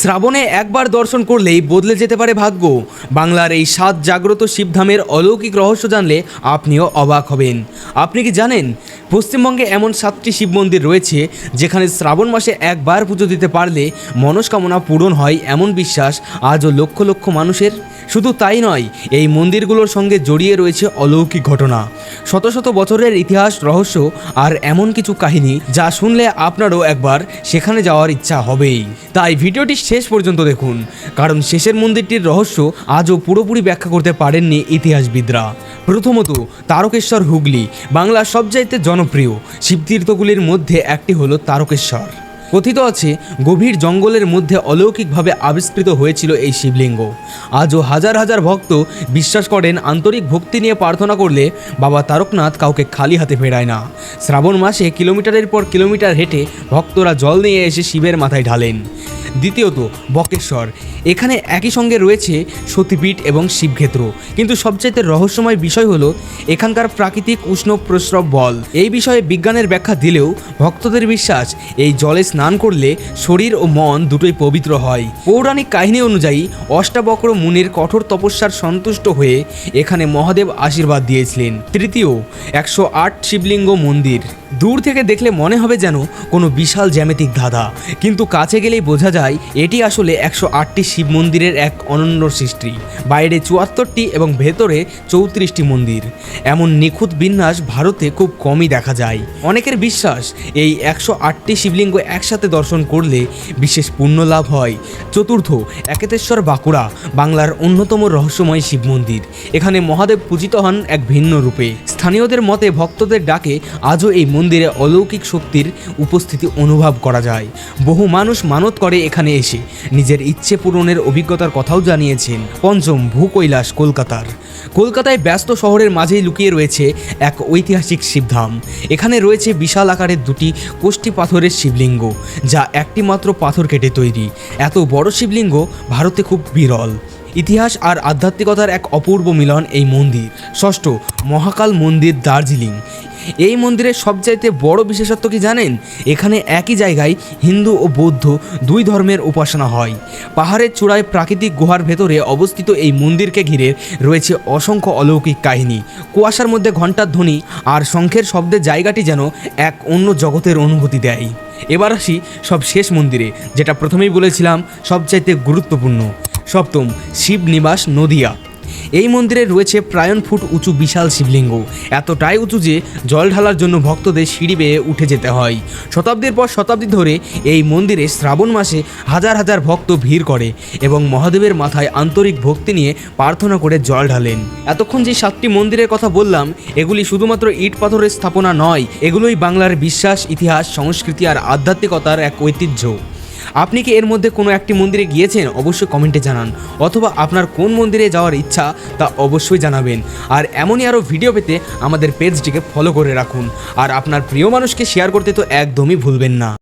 শ্রাবণে একবার দর্শন করলেই বদলে যেতে পারে ভাগ্য। বাংলার এই 7 জাগ্রত শিবধামের অলৌকিক রহস্য জানলে আপনিও অবাক হবেন। আপনি কি জানেন পশ্চিমবঙ্গে এমন 7টি শিব মন্দির রয়েছে যেখানে শ্রাবণ মাসে একবার পুজো দিতে পারলে মনস্কামনা পূরণ হয়, এমন বিশ্বাস আজও লক্ষ লক্ষ মানুষের। শুধু তাই নয়, এই মন্দিরগুলোর সঙ্গে জড়িয়ে রয়েছে অলৌকিক ঘটনা, শত শত বছরের ইতিহাস, রহস্য আর এমন কিছু কাহিনী যা শুনলে আপনারও একবার সেখানে যাওয়ার ইচ্ছা হবেই। তাই ভিডিওটি শেষ পর্যন্ত দেখুন, কারণ শেষের মন্দিরটির রহস্য আজও পুরোপুরি ব্যাখ্যা করতে পারেননি ইতিহাসবিদরা। প্রথমত, তারকেশ্বর হুগলি বাংলার সবচাইতে জনপ্রিয় শিবতীর্থগুলির মধ্যে একটি হলো তারকেশ্বর। কথিত আছে গভীর জঙ্গলের মধ্যে অলৌকিকভাবে আবিষ্কৃত হয়েছিল এই শিবলিঙ্গ। আজও হাজার হাজার ভক্ত বিশ্বাস করেন আন্তরিক ভক্তি নিয়ে প্রার্থনা করলে বাবা তারকনাথ কাউকে খালি হাতে ফেরায় না। শ্রাবণ মাসে কিলোমিটারের পর কিলোমিটার হেঁটে ভক্তরা জল নিয়ে এসে শিবের মাথায় ঢালেন। দ্বিতীয়ত, বকেশ্বর। এখানে একই সঙ্গে রয়েছে সতীপীঠ এবং শিবক্ষেত্র, কিন্তু সবচাইতে রহস্যময় বিষয় হলো এখানকার প্রাকৃতিক উষ্ণ প্রস্রব বল। এই বিষয়ে বিজ্ঞানের ব্যাখ্যা দিলেও ভক্তদের বিশ্বাস এই জলে স্নান করলে শরীর ও মন দুটোই পবিত্র হয়। পৌরাণিক কাহিনী অনুযায়ী অষ্টাবক্র মুনির কঠোর তপস্যার সন্তুষ্ট হয়ে এখানে মহাদেব আশীর্বাদ দিয়েছিলেন। তৃতীয়, 108 শিবলিঙ্গ মন্দির। দূর থেকে দেখলে মনে হবে যেন কোনো বিশাল জ্যামিতিক ধাঁধা, কিন্তু কাছে গেলেই বোঝা যায় এটি আসলে 108টি শিব মন্দিরের এক অনন্য সৃষ্টি। বাইরে 74টি এবং ভেতরে 34টি মন্দির। এমন নিখুঁত বিন্যাস ভারতে খুব কমই দেখা যায়। অনেকের বিশ্বাস এই 108টি শিবলিঙ্গ একসাথে দর্শন করলে বিশেষ পুণ্য লাভ হয়। চতুর্থ, একেতেশ্বর বাঁকুড়া বাংলার অন্যতম রহস্যময় শিব মন্দির। এখানে মহাদেব পূজিত হন এক ভিন্ন রূপে। স্থানীয়দের মতে ভক্তদের ডাকে আজও এই মন্দিরে অলৌকিক শক্তির উপস্থিতি অনুভব করা যায়। বহু মানুষ মানত করে এখানে এসে নিজের ইচ্ছে পূরণের অভিজ্ঞতার কথাও জানিয়েছেন। পঞ্চম, ভূকৈলাস কলকাতায় ব্যস্ত শহরের মাঝেই লুকিয়ে রয়েছে এক ঐতিহাসিক শিবধাম। এখানে রয়েছে বিশাল আকারের 2টি কোষ্ঠী পাথরের শিবলিঙ্গ, যা একটি মাত্র পাথর কেটে তৈরি। এত বড় শিবলিঙ্গ ভারতে খুব বিরল। ইতিহাস আর আধ্যাত্মিকতার এক অপূর্ব মিলন এই মন্দির। ষষ্ঠ, মহাকাল মন্দির, দার্জিলিং। এই মন্দিরের সবচাইতে বড় বিশেষত্ব কি জানেন? এখানে একই জায়গায় হিন্দু ও বৌদ্ধ 2 ধর্মের উপাসনা হয়। পাহাড়ের চূড়ায় প্রাকৃতিক গুহার ভেতরে অবস্থিত এই মন্দিরকে ঘিরে রয়েছে অসংখ্য অলৌকিক কাহিনী। কুয়াশার মধ্যে ঘণ্টার ধ্বনি আর শঙ্খের শব্দে জায়গাটি যেন এক অন্য জগতের অনুভূতি দেয়। এবার আসি সব শেষ মন্দিরে, যেটা প্রথমেই বলেছিলাম সবচাইতে গুরুত্বপূর্ণ। সপ্তম, শিবনিবাস, নদিয়া। এই মন্দিরে রয়েছে প্রায় ফুট উঁচু বিশাল শিবলিঙ্গ, এতটাই উঁচু যে জল ঢালার জন্য ভক্তদের সিঁড়ি বেয়ে উঠে যেতে হয়। শতাব্দীর পর শতাব্দী ধরে এই মন্দিরে শ্রাবণ মাসে হাজার হাজার ভক্ত ভিড় করে এবং মহাদেবের মাথায় আন্তরিক ভক্তি নিয়ে প্রার্থনা করে জল ঢালেন। এতক্ষণ যে 7টি মন্দিরের কথা বললাম, এগুলি শুধুমাত্র ইট পাথরের স্থাপনা নয়, এগুলোই বাংলার বিশ্বাস, ইতিহাস, সংস্কৃতি আর আধ্যাত্মিকতার এক ঐতিহ্য। আপনি কি এর মধ্যে কোনো একটি মন্দিরে গিয়েছেন? অবশ্যই কমেন্টে জানান, অথবা আপনার কোন মন্দিরে যাওয়ার ইচ্ছা তা অবশ্যই জানাবেন। আর এমনই আরও ভিডিও পেতে আমাদের পেজটিকে ফলো করে রাখুন, আর আপনার প্রিয় মানুষকে শেয়ার করতে তো একদমই ভুলবেন না।